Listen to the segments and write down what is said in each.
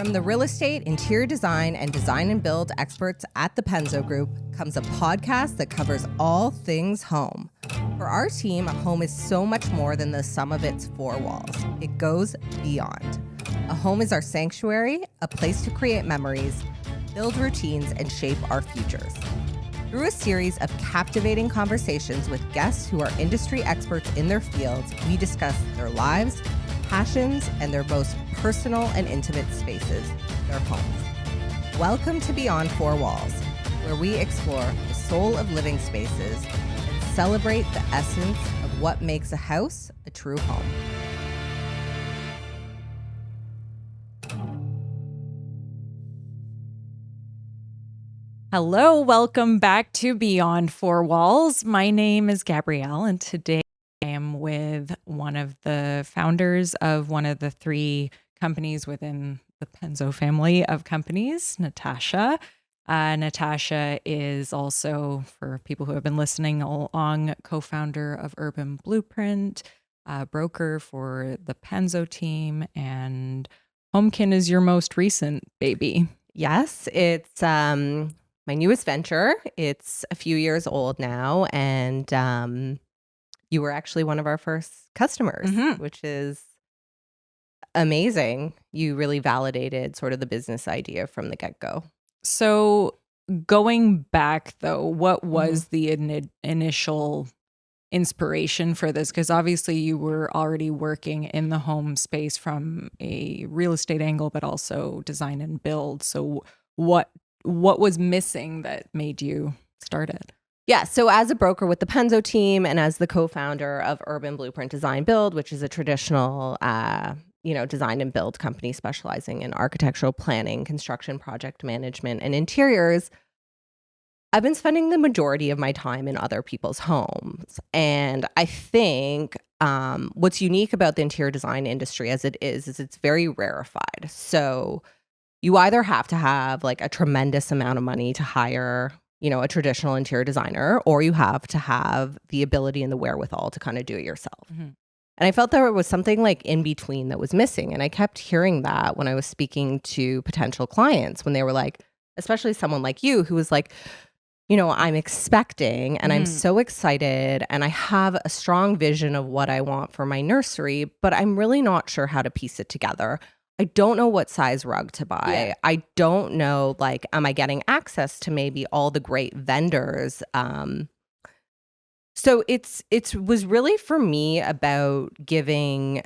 From the real estate, interior design, and design and build experts at the Penzo Group comes a podcast that covers all things home. For our team, a home is so much more than the sum of its four walls. It goes beyond. A home is our sanctuary, a place to create memories, build routines, and shape our futures. Through a series of captivating conversations with guests who are industry experts in their fields, we discuss their lives, passions, and their most personal and intimate spaces, their homes. Welcome to Beyond Four Walls, where we explore the soul of living spaces and celebrate the essence of what makes a house a true home. Hello, welcome back to Beyond Four Walls. My name is Gabrielle, and today I am with one of the founders of one of the three companies within the Penzo family of companies, Natasha. Natasha is also, for people who have been listening along, co-founder of Urban Blueprint, broker for the Penzo team, and Homekin is your most recent baby. Yes, it's my newest venture. It's a few years old now, and you were actually one of our first customers, which is amazing. You really validated sort of the business idea from the get-go. So going back, though, what was the initial inspiration for this? Because obviously you were already working in the home space from a real estate angle, but also design and build. So what was missing that made you start it? Yeah, so as a broker with the Penzo team and as the co-founder of Urban Blueprint Design Build, which is a traditional design and build company specializing in architectural planning, construction, project management, and interiors, I've been spending the majority of my time in other people's homes. And I think what's unique about the interior design industry as it is it's very rarefied. So you either have to have like a tremendous amount of money to hire a traditional interior designer, or you have to have the ability and the wherewithal to kind of do it yourself. And I felt there was something like in between that was missing. And I kept hearing that when I was speaking to potential clients, when they were like, especially someone like you who was like, I'm expecting and I'm so excited and I have a strong vision of what I want for my nursery, but I'm really not sure how to piece it together. I don't know what size rug to buy. Yeah. I don't know, am I getting access to maybe all the great vendors? So it was really for me about giving,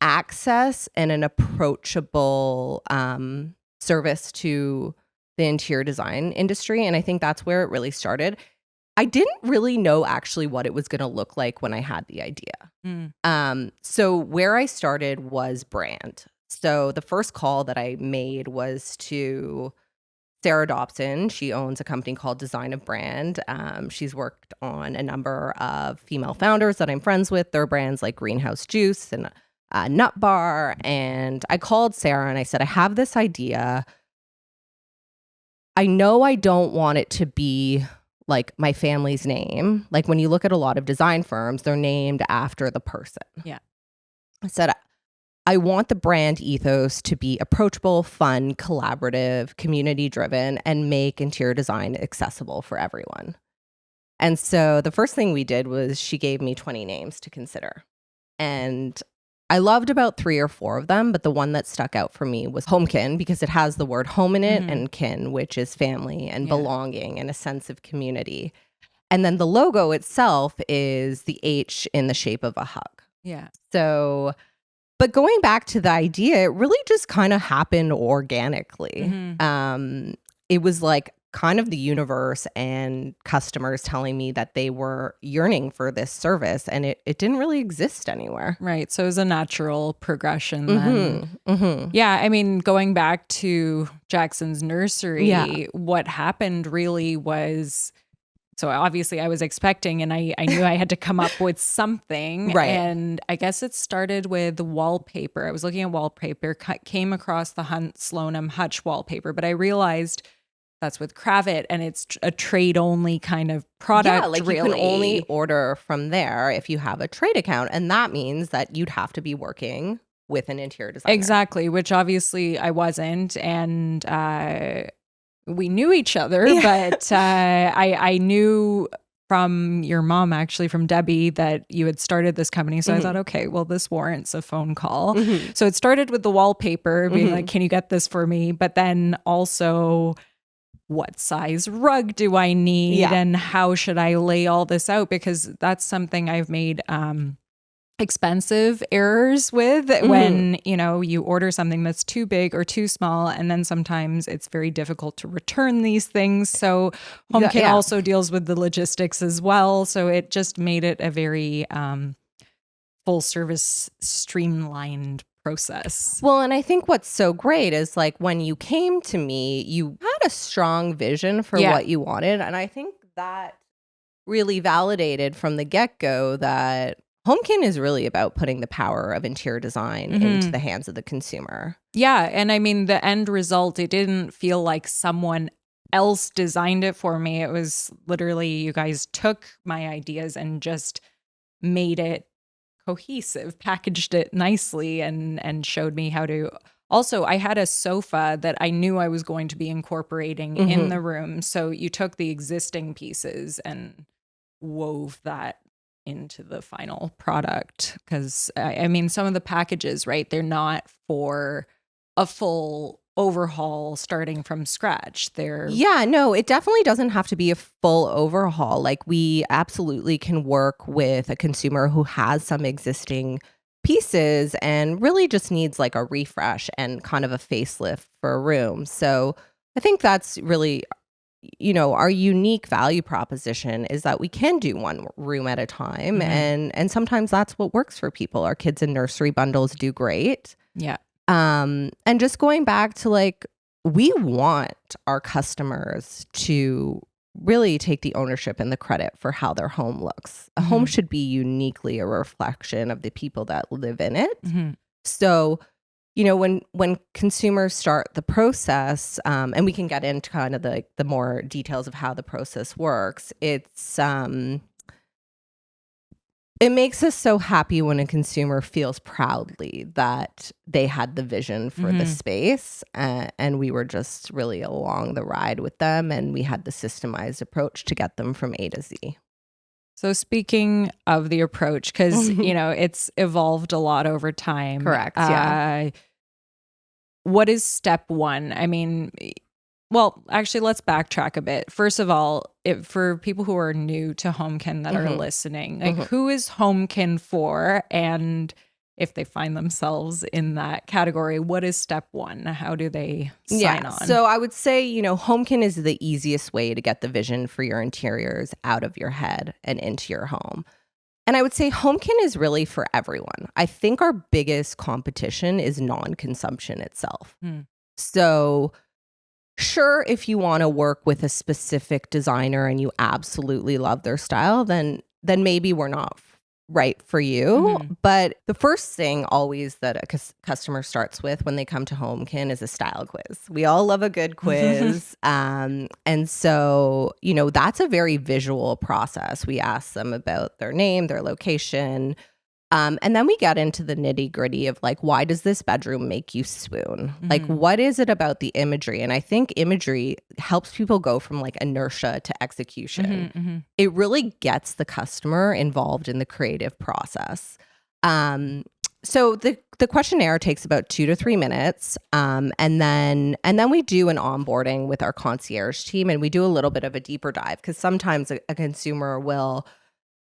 access and an approachable service to the interior design industry. And I think that's where it really started. I didn't really know actually what it was going to look like when I had the idea. So where I started was brand. So the first call that I made was to Sarah Dobson. She owns a company called Design of Brand. She's worked on a number of female founders that I'm friends with. Their brands like Greenhouse Juice and Nut Bar. And I called Sarah and I said, I have this idea. I know I don't want it to be like my family's name. Like when you look at a lot of design firms, they're named after the person. Yeah. I said, I want the brand ethos to be approachable, fun, collaborative, community-driven, and make interior design accessible for everyone. And so the first thing we did was she gave me 20 names to consider. And I loved about 3 or 4 of them, but the one that stuck out for me was Homekin because it has the word home in it and kin, which is family and belonging and a sense of community. And then the logo itself is the H in the shape of a hug. Yeah. So... But going back to the idea, it really just kind of happened organically. It was like kind of the universe and customers telling me that they were yearning for this service and it didn't really exist anywhere. Right. So it was a natural progression then. Yeah. I mean, going back to Jackson's nursery, what happened really was... So obviously I was expecting and I knew I had to come up with something. Right. And I guess it started with wallpaper. I was looking at wallpaper, came across the Hunt Sloanham Hutch wallpaper, but I realized that's with Cravat and it's a trade only kind of product. Yeah, like really. You can only order from there if you have a trade account. And that means that you'd have to be working with an interior designer. Exactly, which obviously I wasn't. And we knew each other, but I knew from your mom, actually, from Debbie, that you had started this company. So I thought, okay, well, this warrants a phone call. So it started with the wallpaper, being like, can you get this for me? But then also, what size rug do I need? And how should I lay all this out? Because that's something I've made expensive errors with when, you know, you order something that's too big or too small, and then sometimes it's very difficult to return these things. So Homekin also deals with the logistics as well. So it just made it a very full service, streamlined process. Well, and I think what's so great is like when you came to me, you had a strong vision for what you wanted. And I think that really validated from the get-go that Homekin is really about putting the power of interior design into the hands of the consumer. Yeah. And I mean, the end result, it didn't feel like someone else designed it for me. It was literally you guys took my ideas and just made it cohesive, packaged it nicely, and showed me how to. Also, I had a sofa that I knew I was going to be incorporating in the room. So you took the existing pieces and wove that into the final product. Because I mean, some of the packages, right, they're not for a full overhaul starting from scratch. No, it definitely doesn't have to be a full overhaul. Like, we absolutely can work with a consumer who has some existing pieces and really just needs like a refresh and kind of a facelift for a room. So I think that's really, you know, our unique value proposition is that we can do one room at a time. And sometimes that's what works for people. Our kids and nursery bundles do great. Yeah. And just going back to like, we want our customers to really take the ownership and the credit for how their home looks. A home should be uniquely a reflection of the people that live in it. So, you know, when consumers start the process, and we can get into kind of the more details of how the process works, it makes us so happy when a consumer feels proudly that they had the vision for the space, and we were just really along the ride with them, and we had the systemized approach to get them from A to Z. So speaking of the approach, because, you know, it's evolved a lot over time. Correct, yeah. What is step one? I mean, well, actually, let's backtrack a bit. First of all, for people who are new to Homekin that are listening, like who is Homekin for? And if they find themselves in that category, what is step one? How do they sign on? So I would say, you know, Homekin is the easiest way to get the vision for your interiors out of your head and into your home. And I would say Homekin is really for everyone. I think our biggest competition is non-consumption itself. So sure, if you want to work with a specific designer and you absolutely love their style, then maybe we're not right for you. But the first thing always that a customer starts with when they come to Homekin is a style quiz. We all love a good quiz. And so, you know, that's a very visual process. We ask them about their name, their location, and then we get into the nitty gritty of like, why does this bedroom make you swoon? Like, what is it about the imagery? And I think imagery helps people go from like inertia to execution. It really gets the customer involved in the creative process. So the questionnaire takes about 2 to 3 minutes. And then we do an onboarding with our concierge team, and we do a little bit of a deeper dive, because sometimes a consumer will,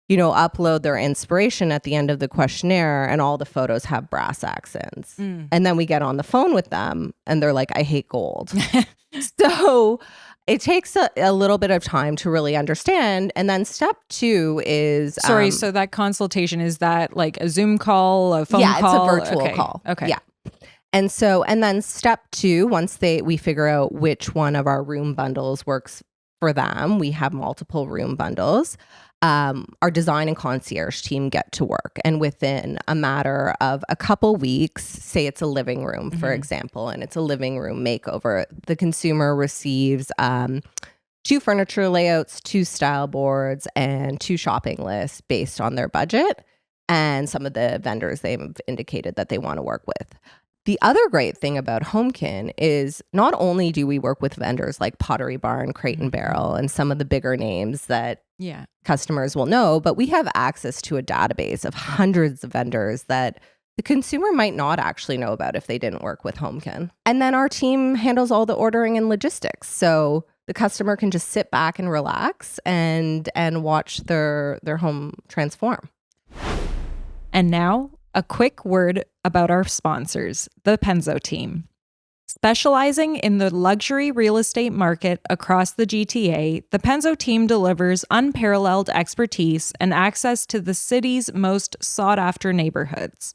you know, upload their inspiration at the end of the questionnaire and all the photos have brass accents. And then we get on the phone with them and they're like, I hate gold. So it takes a little bit of time to really understand. And then step 2 is... Sorry, so that consultation, is that like a Zoom call, a phone call? Yeah, it's a virtual call. Okay. Yeah. And then step 2, once we figure out which one of our room bundles works for them, we have multiple room bundles. Our design and concierge team get to work, and within a matter of a couple weeks, say it's a living room, for example, and it's a living room makeover, the consumer receives 2 furniture layouts, 2 style boards, and 2 shopping lists based on their budget. and some of the vendors they've indicated that they want to work with. The other great thing about Homekin is not only do we work with vendors like Pottery Barn, Crate and Barrel, and some of the bigger names that customers will know, but we have access to a database of hundreds of vendors that the consumer might not actually know about if they didn't work with Homekin. And then our team handles all the ordering and logistics. So the customer can just sit back and relax and watch their home transform. And now, a quick word about our sponsors, the Penzo team. Specializing in the luxury real estate market across the GTA, the Penzo team delivers unparalleled expertise and access to the city's most sought-after neighborhoods.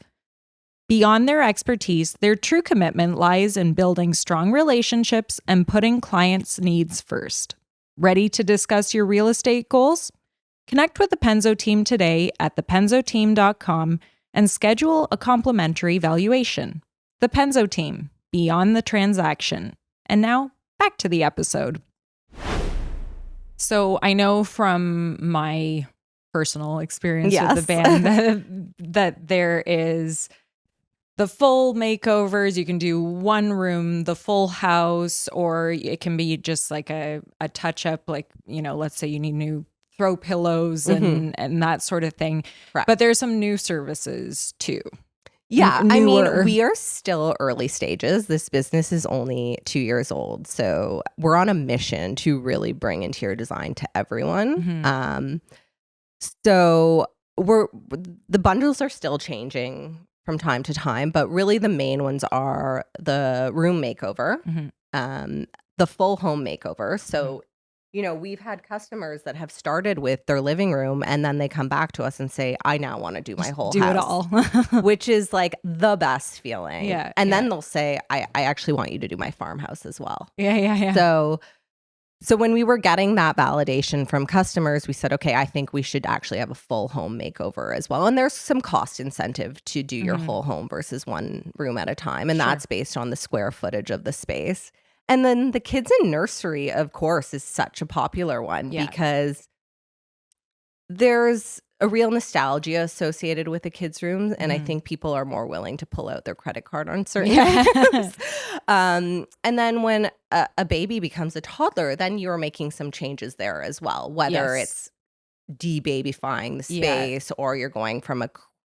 Beyond their expertise, their true commitment lies in building strong relationships and putting clients' needs first. Ready to discuss your real estate goals? Connect with the Penzo team today at thepenzoteam.com and schedule a complimentary valuation. The Penzo team, beyond the transaction. And now, back to the episode. So I know from my personal experience with the band that there is the full makeovers. You can do one room, the full house, or it can be just like a touch up, like, you know, let's say you need new throw pillows and that sort of thing. Correct. But there's some new services too. Yeah, I mean, we are still early stages. This business is only 2 years old. So we're on a mission to really bring interior design to everyone. So the bundles are still changing from time to time, but really the main ones are the room makeover, the full home makeover. So, you know, we've had customers that have started with their living room and then they come back to us and say, I now want to do my whole house. Do it all. Which is like the best feeling. Yeah. And then they'll say, I actually want you to do my farmhouse as well. Yeah. So when we were getting that validation from customers, we said, okay, I think we should actually have a full home makeover as well. And there's some cost incentive to do your whole home versus one room at a time. And that's based on the square footage of the space. And then the kids in nursery, of course, is such a popular one because there's a real nostalgia associated with the kids' rooms. And I think people are more willing to pull out their credit card on certain items. And then when a baby becomes a toddler, then you're making some changes there as well, whether it's de-babyfying the space or you're going from a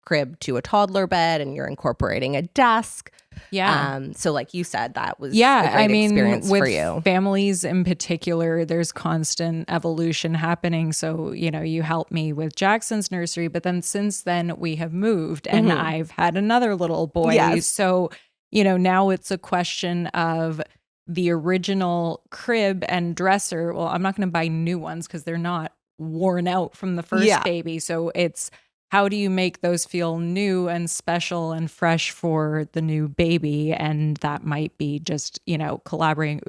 crib to a toddler bed and you're incorporating a desk. So like you said, that was a great experience with for you. Families in particular, there's constant evolution happening. So, you know, you helped me with Jackson's nursery, but then since then we have moved and I've had another little boy. So, you know, now it's a question of the original crib and dresser. Well, I'm not going to buy new ones because they're not worn out from the first baby. So it's, how do you make those feel new and special and fresh for the new baby? And that might be just, you know, collaborating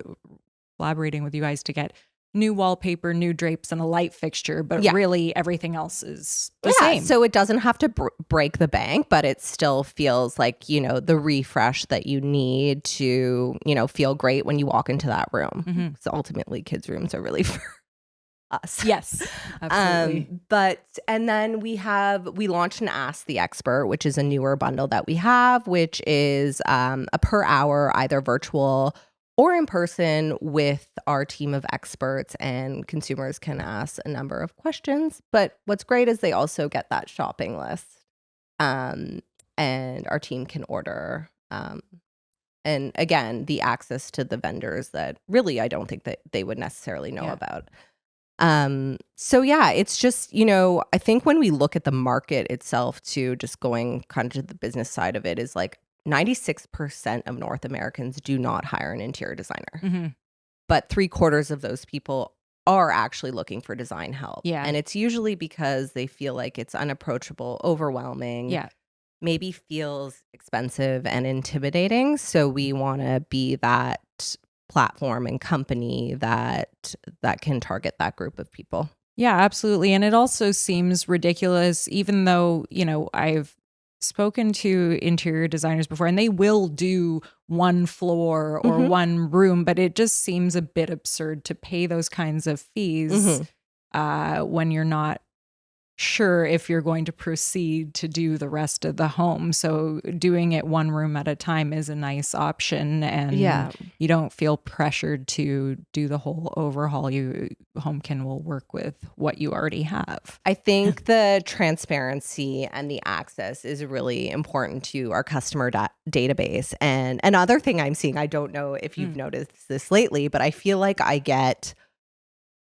with you guys to get new wallpaper, new drapes, and a light fixture. But really everything else is the same. So it doesn't have to break the bank, but it still feels like, you know, the refresh that you need to, you know, feel great when you walk into that room. So ultimately kids' rooms are really for us. Yes, absolutely. And then we launched an Ask the Expert, which is a newer bundle that we have, which is a per hour, either virtual or in person with our team of experts, and consumers can ask a number of questions. But what's great is they also get that shopping list, and our team can order. And again, the access to the vendors that really I don't think that they would necessarily know about. So yeah, it's just, you know, I think when we look at the market itself too, just going kind of to the business side of it, is like 96% of North Americans do not hire an interior designer, but 3/4 of those people are actually looking for design help. And it's usually because they feel like it's unapproachable, overwhelming, maybe feels expensive and intimidating. So we want to be that platform and company that can target that group of people. Yeah, absolutely. And it also seems ridiculous, even though, you know, I've spoken to interior designers before and they will do one floor or one room, but it just seems a bit absurd to pay those kinds of fees when you're not sure if you're going to proceed to do the rest of the home. So doing it one room at a time is a nice option, and you don't feel pressured to do the whole overhaul. Homekin will work with what you already have. I think the transparency and the access is really important to our customer database. And another thing I'm seeing, I don't know if you've noticed this lately, but I feel like I get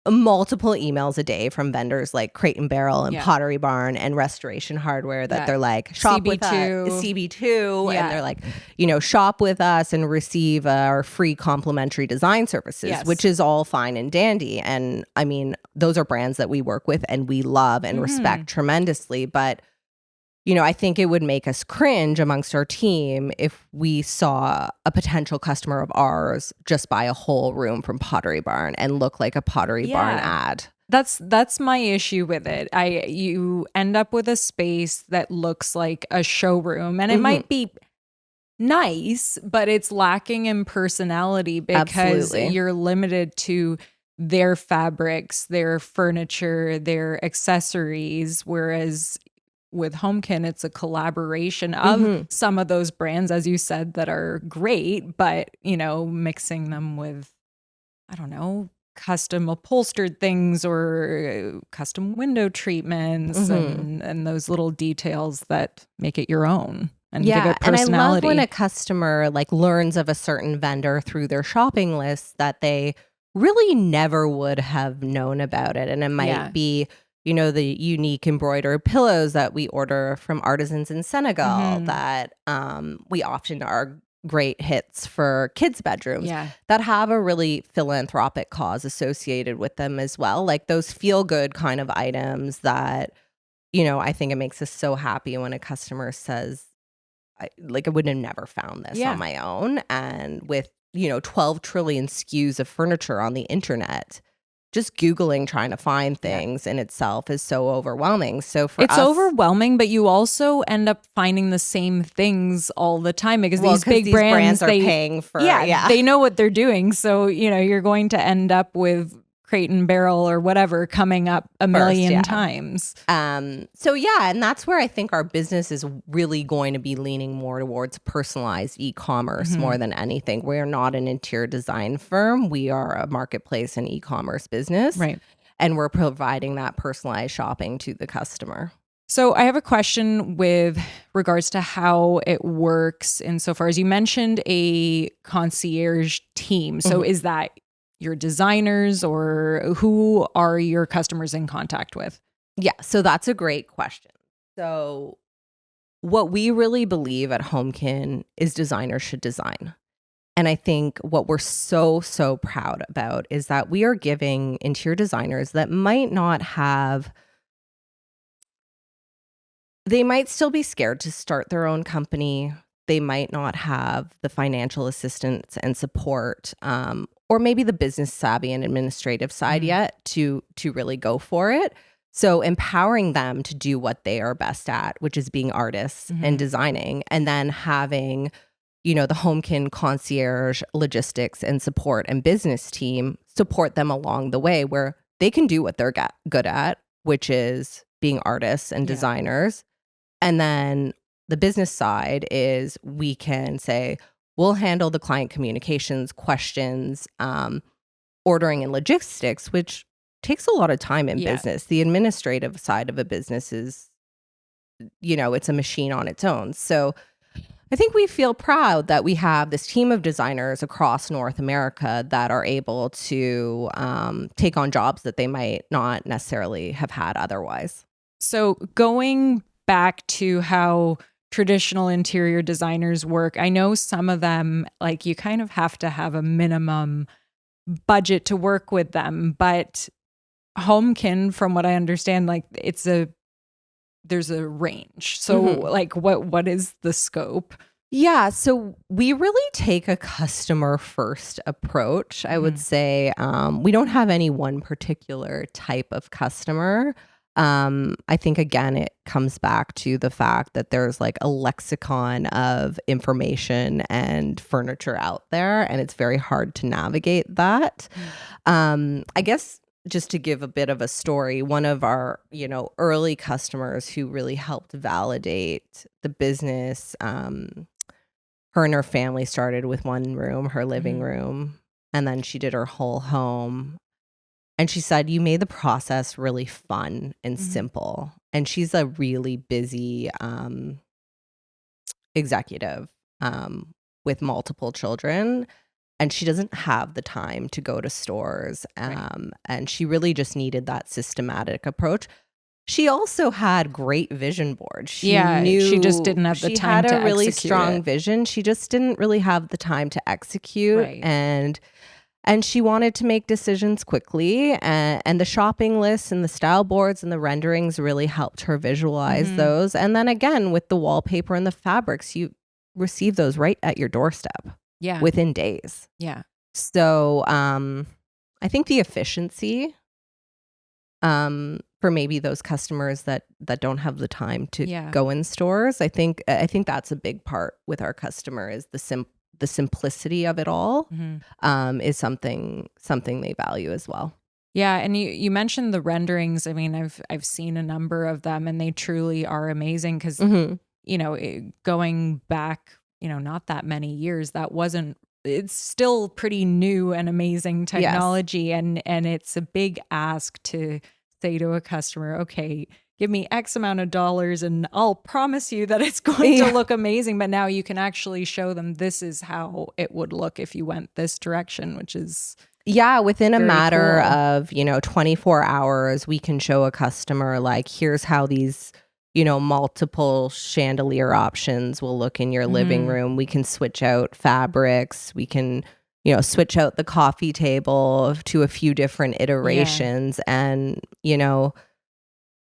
multiple emails a day from vendors like Crate and Barrel and Pottery Barn and Restoration Hardware that they're like, shop with us, CB2, and they're like, shop with us and receive our free complimentary design services, which is all fine and dandy. And I mean, those are brands that we work with and we love and respect tremendously. But I think it would make us cringe amongst our team if we saw a potential customer of ours just buy a whole room from Pottery Barn and look like a Pottery Barn ad. That's my issue with it. You end up with a space that looks like a showroom, and it might be nice, but it's lacking in personality because you're limited to their fabrics, their furniture, their accessories, whereas with Homekin, it's a collaboration of some of those brands, as you said, that are great, but, mixing them with, I don't know, custom upholstered things or custom window treatments and those little details that make it your own and give it personality. And I love when a customer learns of a certain vendor through their shopping list that they really never would have known about it. And it might be the unique embroidered pillows that we order from artisans in Senegal that we often are great hits for kids' bedrooms that have a really philanthropic cause associated with them as well. Like those feel good kind of items that, I think it makes us so happy when a customer says, I would have never found this on my own. And with, 12 trillion SKUs of furniture on the internet, just Googling trying to find things in itself is so overwhelming. So for it's overwhelming, but you also end up finding the same things all the time because these big brands are paying for they know what they're doing. So, you're going to end up with Crate and Barrel or whatever coming up a million times. And that's where I think our business is really going to be leaning more towards personalized e-commerce more than anything. We're not an interior design firm. We are a marketplace and e-commerce business. Right. And we're providing that personalized shopping to the customer. So I have a question with regards to how it works insofar as you mentioned a concierge team. So is that your designers or who are your customers in contact with? Yeah, so that's a great question. So what we really believe at Homekin is designers should design. And I think what we're so, so proud about is that we are giving interior designers that might not have, they might still be scared to start their own company. They might not have the financial assistance and support, or maybe the business savvy and administrative side yet to really go for it. So empowering them to do what they are best at, which is being artists and designing, and then having, the Homekin concierge logistics and support and business team support them along the way where they can do what they're good at, which is being artists and designers. And then the business side is we can say, we'll handle the client communications, questions, ordering and logistics, which takes a lot of time in business. The administrative side of a business is, it's a machine on its own. So I think we feel proud that we have this team of designers across North America that are able to take on jobs that they might not necessarily have had otherwise. So going back to how traditional interior designers work, I know some of them, you kind of have to have a minimum budget to work with them, but Homekin, from what I understand, there's a range. So what is the scope? Yeah, so we really take a customer first approach. I would say we don't have any one particular type of customer. I think, again, it comes back to the fact that there's a lexicon of information and furniture out there, and it's very hard to navigate that. I guess just to give a bit of a story, one of our, early customers who really helped validate the business, her and her family started with one room, her living room, and then she did her whole home. And she said, you made the process really fun and simple. And she's a really busy executive with multiple children. And she doesn't have the time to go to stores. And she really just needed that systematic approach. She also had great vision boards. She just didn't have the time to execute. She had a really strong vision. She just didn't really have the time to execute. Right. And she wanted to make decisions quickly. And the shopping lists and the style boards and the renderings really helped her visualize those. And then again, with the wallpaper and the fabrics, you receive those right at your doorstep. Yeah. Within days. Yeah. So I think the efficiency for maybe those customers that don't have the time to go in stores, I think that's a big part with our customer is the simplicity of it all is something they value as well. Yeah, and you mentioned the renderings. I mean, I've seen a number of them, and they truly are amazing because going back, not that many years, it's still pretty new and amazing technology. Yes. And it's a big ask to say to a customer, okay, give me X amount of dollars and I'll promise you that it's going to look amazing. But now you can actually show them this is how it would look if you went this direction, which is within a matter of, 24 hours, we can show a customer like, here's how these multiple chandelier options will look in your living room. We can switch out fabrics. We can, switch out the coffee table to a few different iterations. And,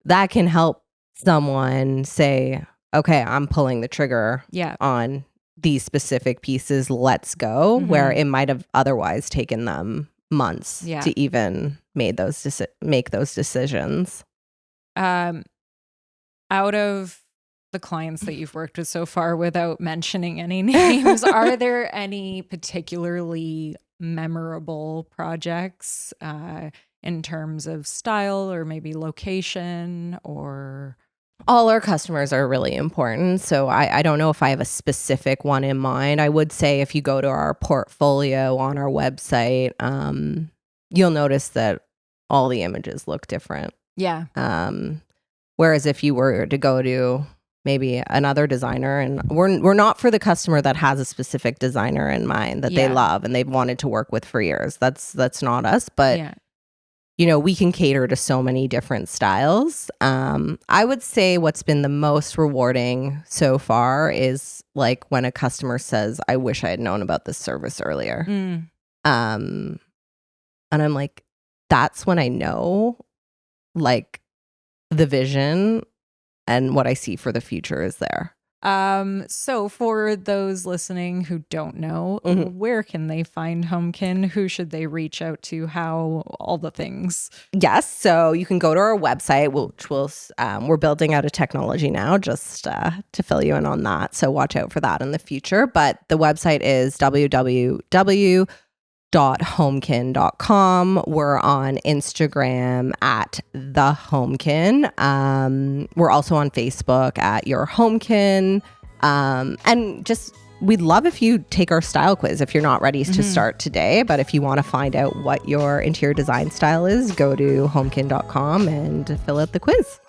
that can help someone say, okay, I'm pulling the trigger on these specific pieces. Let's go. Where it might have otherwise taken them months to even make those decisions. Out of the clients that you've worked with so far, without mentioning any names, are there any particularly memorable projects in terms of style or maybe location or? All our customers are really important. So I don't know if I have a specific one in mind. I would say if you go to our portfolio on our website, you'll notice that all the images look different. Yeah. Whereas if you were to go to maybe another designer, and we're not for the customer that has a specific designer in mind that they love and they've wanted to work with for years. That's not us, but we can cater to so many different styles. I would say what's been the most rewarding so far is like when a customer says, I wish I had known about this service earlier. And I'm like, that's when I know like the vision and what I see for the future is there. So for those listening who don't know, where can they find Homekin? Who should they reach out to? How, all the things? Yes. So you can go to our website, which we're building out a technology now just to fill you in on that. So watch out for that in the future. But the website is www.homekin.com. We're on Instagram at the Homekin. We're also on Facebook at Your Homekin. And just we'd love if you take our style quiz if you're not ready to start today. But if you want to find out what your interior design style is, go to homekin.com and fill out the quiz.